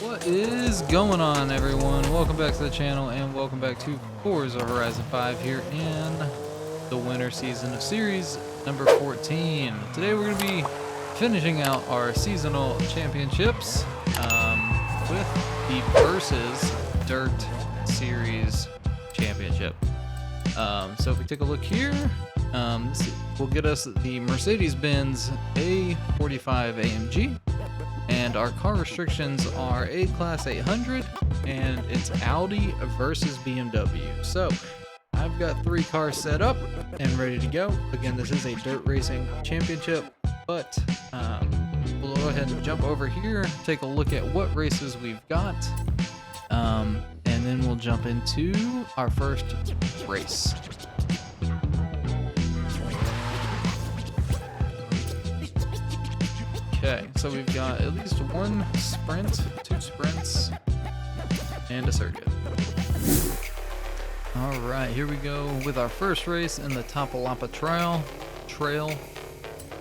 What is going on, everyone? Welcome back to the channel and welcome back to Forza Horizon 5 here in the winter season of series number 14. Today we're going to be finishing out our seasonal championships with the Versus Dirt Series Championship. So if we take a look here, this will get us the Mercedes-Benz A45 AMG. And our car restrictions are A Class 800, and it's Audi versus BMW. So I've got 3 cars set up and ready to go. Again, this is a dirt racing championship, but we'll go ahead and jump over here, take a look at what races we've got, and then we'll jump into our first race. Okay, so we've got at least 1 sprint, 2 sprints, and a circuit. Alright, here we go with our first race in the Tapalapa Trail.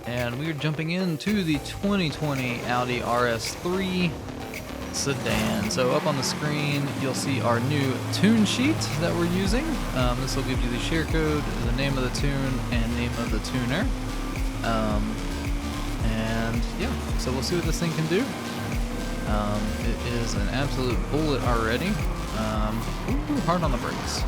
And we're jumping into the 2020 Audi RS3 sedan. So up on the screen, you'll see our new tune sheet that we're using. This will give you the share code, the name of the tune, and name of the tuner. And yeah, so we'll see what this thing can do. It is an absolute bullet already. Hard on the brakes.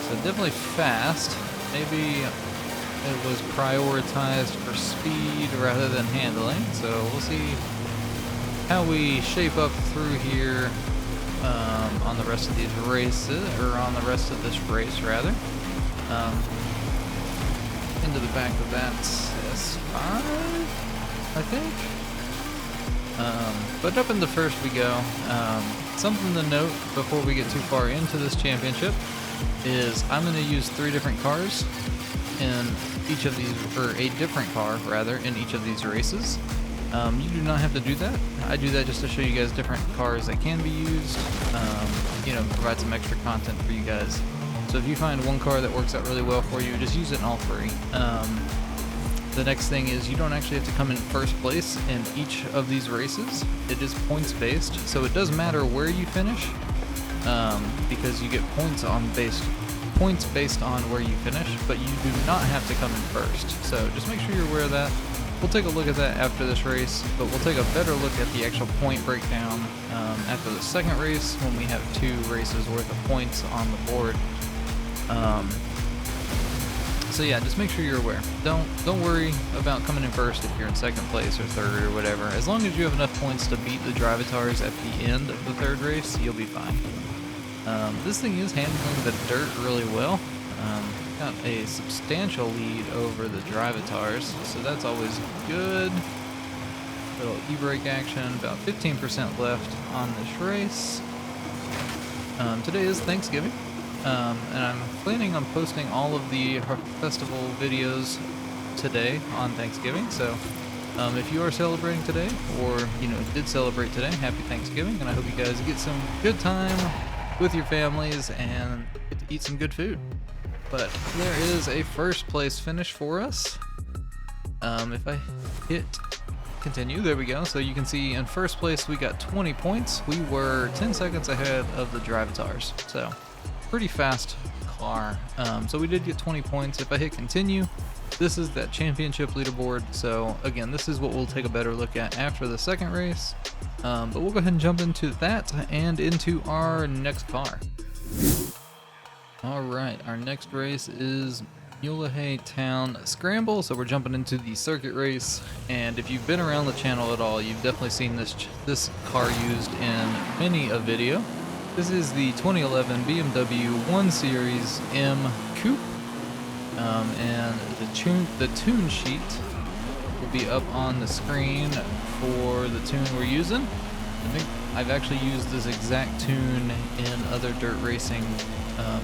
So definitely fast. Maybe it was prioritized for speed rather than handling. So we'll see how we shape up through here on the rest of these races, or on the rest of this race rather. Into the back of that S5, I think. But up in the first we go. Something to note before we get too far into this championship is I'm going to use 3 different cars in each of these, or a different car rather, in each of these races. You do not have to do that. I do that just to show you guys different cars that can be used, provide some extra content for you guys. So if you find one car that works out really well for you, just use it in all 3. The next thing is you don't actually have to come in first place in each of these races. It is points based, so it does matter where you finish, because you get points based on where you finish, but you do not have to come in first. So just make sure you're aware of that. We'll take a look at that after this race, but we'll take a better look at the actual point breakdown after the second race, when we have 2 races worth of points on the board. So yeah, just make sure you're aware. Don't worry about coming in first if you're in second place or third or whatever. As long as you have enough points to beat the Drivatars at the end of the third race, you'll be fine. This thing is handling the dirt really well. Got a substantial lead over the Drivatars, so that's always good. Little e-brake action, about 15% left on this race. Today is Thanksgiving. And I'm planning on posting all of the festival videos today on Thanksgiving. So if you are celebrating today, or did celebrate today, happy Thanksgiving, and I hope you guys get some good time with your families and get to eat some good food. But there is a first place finish for us. If I hit continue, there we go. So you can see in first place we got 20 points. We were 10 seconds ahead of the Drivatars. So pretty fast car. So we did get 20 points. If I hit continue, this is that championship leaderboard. So again, this is what we'll take a better look at after the second race. But we'll go ahead and jump into that and into our next car. Alright, our next race is Mulahey Town Scramble. So we're jumping into the circuit race, and if you've been around the channel at all, you've definitely seen this car used in many a video. This is the 2011 BMW 1 Series M Coupe, and the tune sheet will be up on the screen for the tune we're using. I think I've actually used this exact tune in other dirt racing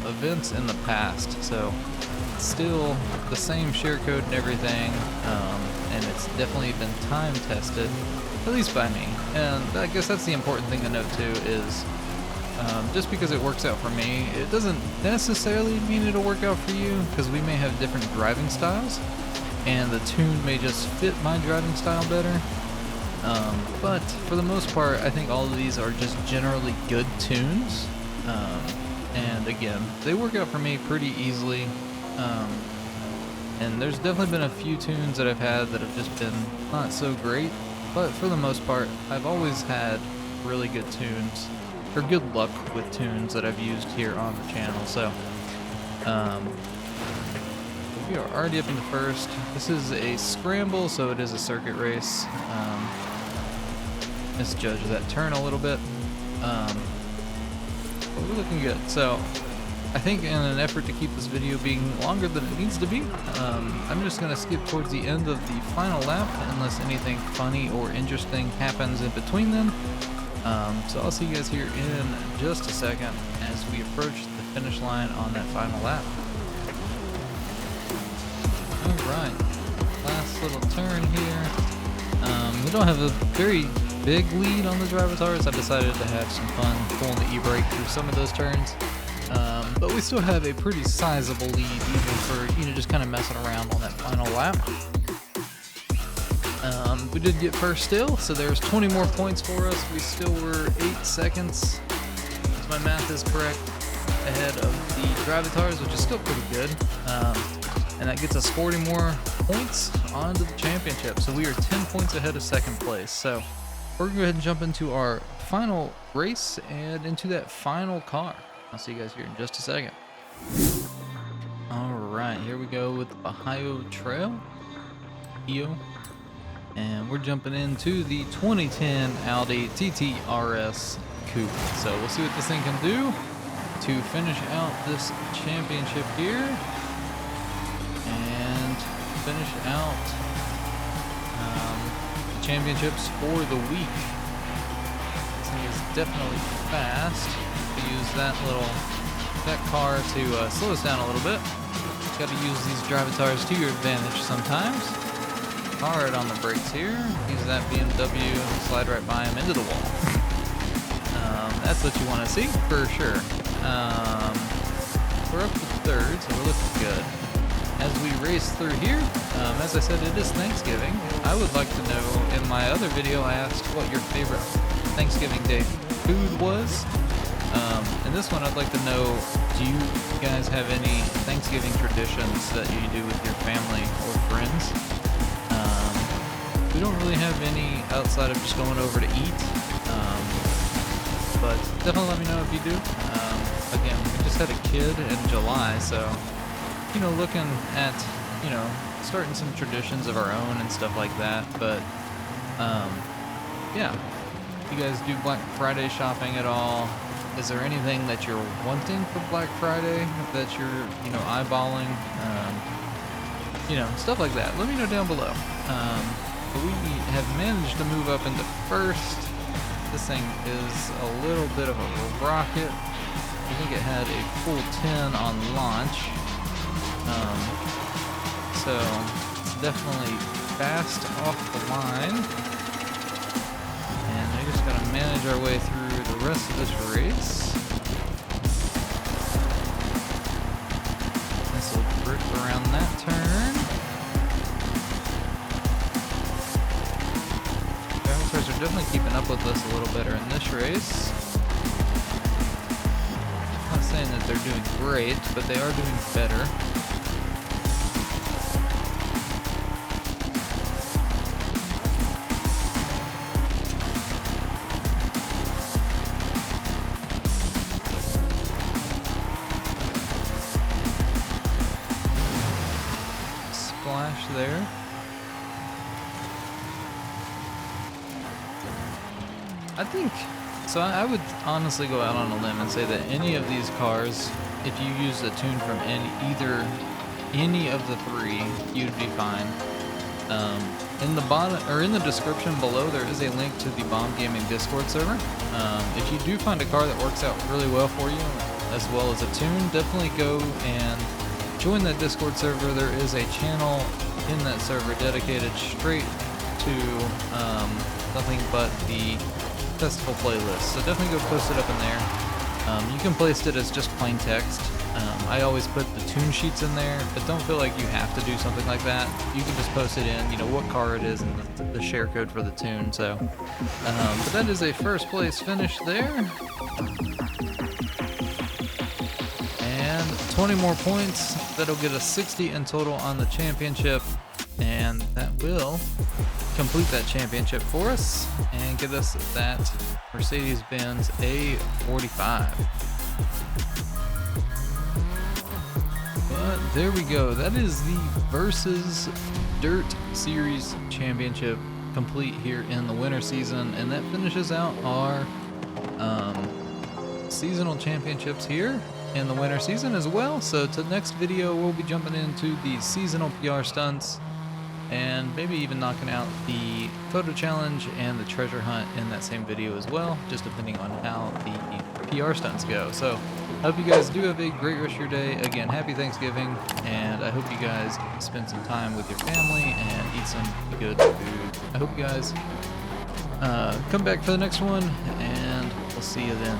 events in the past, so it's still the same share code and everything, and it's definitely been time tested, at least by me. And I guess that's the important thing to note too, is just because it works out for me, it doesn't necessarily mean it'll work out for you, because we may have different driving styles, and the tune may just fit my driving style better. But for the most part, I think all of these are just generally good tunes. And again, they work out for me pretty easily. And there's definitely been a few tunes that I've had that have just been not so great. But for the most part, I've always had really good tunes, or good luck with tunes that I've used here on the channel. So, we are already up in the first. This is a scramble, so it is a circuit race. Misjudged that turn a little bit. But we're looking good. So, I think in an effort to keep this video being longer than it needs to be, I'm just going to skip towards the end of the final lap unless anything funny or interesting happens in between them. So I'll see you guys here in just a second as we approach the finish line on that final lap. Alright, last little turn here. We don't have a very big lead on the drivatars. I decided to have some fun pulling the e-brake through some of those turns. But we still have a pretty sizable lead even for, just kind of messing around on that final lap. We did get first still, so there's 20 more points for us. We still were 8 seconds, if my math is correct, ahead of the drivatars, which is still pretty good. And that gets us 40 more points onto the championship. So we are 10 points ahead of second place. So we're going to go ahead and jump into our final race and into that final car. I'll see you guys here in just a second. Alright, here we go with the Ohio Trail. And we're jumping into the 2010 Audi TT RS Coupe. So we'll see what this thing can do to finish out this championship here. And finish out the championships for the week. This thing is definitely fast. Use that car to slow us down a little bit. Got to use these drivatars to your advantage sometimes. Hard on the brakes here. Use that BMW, slide right by him into the wall. That's what you want to see for sure. We're up to third, so we're looking good. As we race through here, as I said, it is Thanksgiving. I would like to know, in my other video, I asked what your favorite Thanksgiving Day food was. In this one, I'd like to know, do you guys have any Thanksgiving traditions that you do with your family or friends? We don't really have any outside of just going over to eat, but definitely let me know if you do. Again, we just had a kid in July, so, looking at, starting some traditions of our own and stuff like that, but, yeah. You guys do Black Friday shopping at all? Is there anything that you're wanting for Black Friday that you're, eyeballing? Stuff like that. Let me know down below. But we have managed to move up into first. This thing is a little bit of a rocket. I think it had a full 10 on launch. So it's definitely fast off the line. And we just gotta manage our way through the rest of this race. This will grip around that turn. Drivers are definitely keeping up with us a little better in this race. I'm not saying that they're doing great, but they are doing better. There. I think, so I would honestly go out on a limb and say that any of these cars, if you use a tune from any of the three, you'd be fine. In the bottom, or in the description below, there is a link to the Bomb Gaming Discord server. If you do find a car that works out really well for you, as well as a tune, definitely go and join that Discord server. There is a channel in that server dedicated straight to nothing but the festival playlist. So definitely go post it up in there. You can place it as just plain text, I always put the tune sheets in there, but don't feel like you have to do something like that. You can just post it in, you know, what car it is and the share code for the tune. So, but that is a first place finish there. And 20 more points. That'll get us 60 in total on the championship. And that will complete that championship for us and get us that Mercedes-Benz A45. But there we go. That is the Versus Dirt Series Championship complete here in the winter season, and that finishes out our seasonal championships here in the winter season as well. So to the next video, we'll be jumping into the seasonal PR stunts and maybe even knocking out the photo challenge and the treasure hunt in that same video as well, just depending on how the PR stunts go. So I hope you guys do have a great rest of your day. Again, happy Thanksgiving, and I hope you guys spend some time with your family and eat some good food. I hope you guys come back for the next one, and we'll see you then.